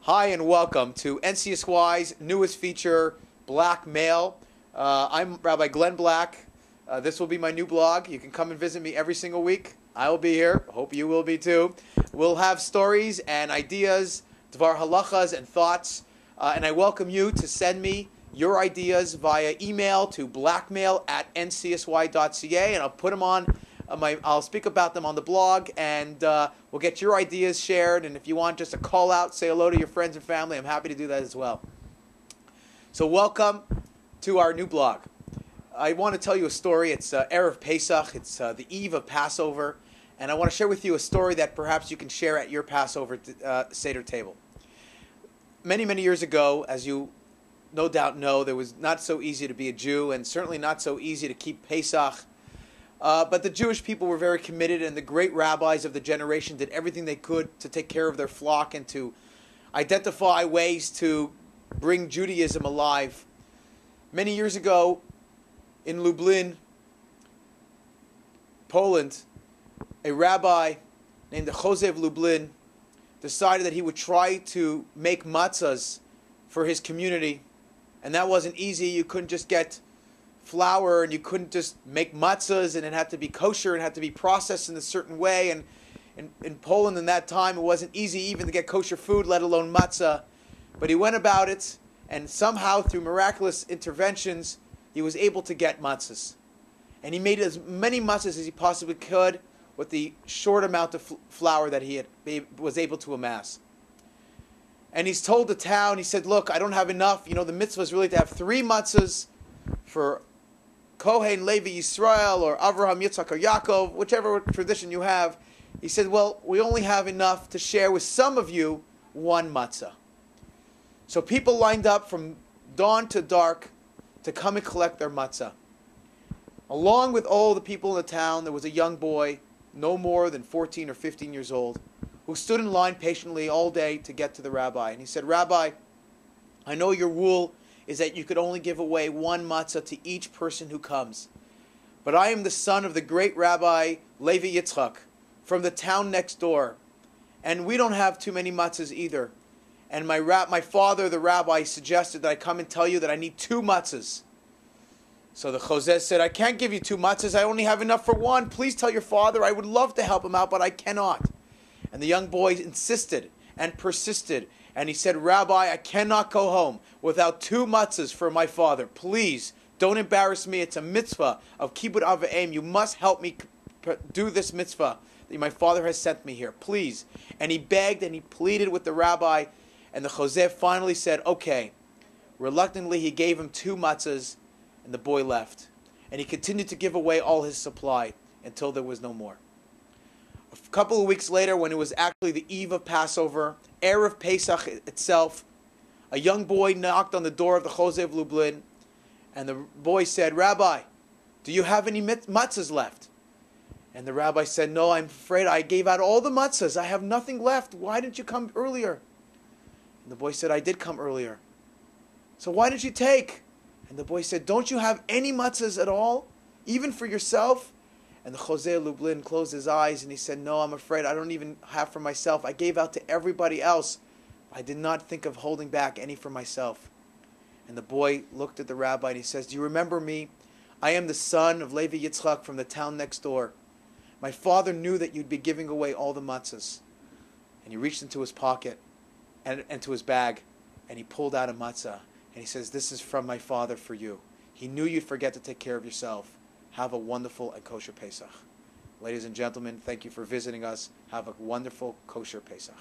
Hi and welcome to NCSY's newest feature, Blackmail. I'm Rabbi Glenn Black. This will be my new blog. You can come and visit me every single week. I will be here. Hope you will be too. We'll have stories and ideas, dvar halachas and thoughts. And I welcome you to send me your ideas via email to blackmail@ncsy.ca, and I'll put them on I'll speak about them on the blog, and we'll get your ideas shared. And if you want just a call out, say hello to your friends and family, I'm happy to do that as well. So welcome to our new blog. I want to tell you a story. It's Erev Pesach. It's the eve of Passover, and I want to share with you a story that perhaps you can share at your Passover Seder table. Many, many years ago, as you no doubt know, there was not so easy to be a Jew, and certainly not so easy to keep Pesach. But the Jewish people were very committed, and the great rabbis of the generation did everything they could to take care of their flock and to identify ways to bring Judaism alive. Many years ago, in Lublin, Poland, a rabbi named the Jose of Lublin decided that he would try to make matzahs for his community, and that wasn't easy. You couldn't just get flour, and you couldn't just make matzahs, and it had to be kosher and had to be processed in a certain way. And in Poland in that time, it wasn't easy even to get kosher food, let alone matzah. But he went about it, and somehow through miraculous interventions, he was able to get matzahs. And he made as many matzahs as he possibly could with the short amount of flour that he was able to amass. And he's told the town, he said, look, I don't have enough. You know, the mitzvah is really to have 3 matzahs for Kohen, Levi, Yisrael, or Avraham, Yitzhak, or Yaakov, whichever tradition you have. He said, well, we only have enough to share with some of you 1 matzah. So people lined up from dawn to dark to come and collect their matzah. Along with all the people in the town, there was a young boy, no more than 14 or 15 years old, who stood in line patiently all day to get to the rabbi. And he said, Rabbi, I know your rule is that you could only give away 1 matzah to each person who comes. But I am the son of the great Rabbi Levi Yitzchak from the town next door, and we don't have too many matzahs either. And my father, the rabbi, suggested that I come and tell you that I need 2 matzahs. So the Jose said, I can't give you 2 matzahs. I only have enough for 1. Please tell your father. I would love to help him out, but I cannot. And the young boy insisted and persisted. And he said, Rabbi, I cannot go home without 2 matzahs for my father. Please, don't embarrass me. It's a mitzvah of kibbud av v'em. You must help me do this mitzvah that my father has sent me here. Please. And he begged and he pleaded with the rabbi. And the Jose finally said, okay. Reluctantly, he gave him 2 matzahs, and the boy left. And he continued to give away all his supply until there was no more. A couple of weeks later, when it was actually the eve of Passover, Erev Pesach itself, a young boy knocked on the door of the Jose of Lublin, and the boy said, Rabbi, do you have any matzahs left? And the rabbi said, no, I'm afraid I gave out all the matzahs. I have nothing left. Why didn't you come earlier? And the boy said, I did come earlier. So why didn't you take? And the boy said, don't you have any matzahs at all, even for yourself? And the Jose of Lublin closed his eyes and he said, no, I'm afraid I don't even have for myself. I gave out to everybody else. I did not think of holding back any for myself. And the boy looked at the rabbi and he says, do you remember me? I am the son of Levi Yitzchak from the town next door. My father knew that you'd be giving away all the matzahs. And he reached into his pocket and into his bag and he pulled out a matzah. And he says, this is from my father for you. He knew you'd forget to take care of yourself. Have a wonderful and kosher Pesach. Ladies and gentlemen, thank you for visiting us. Have a wonderful kosher Pesach.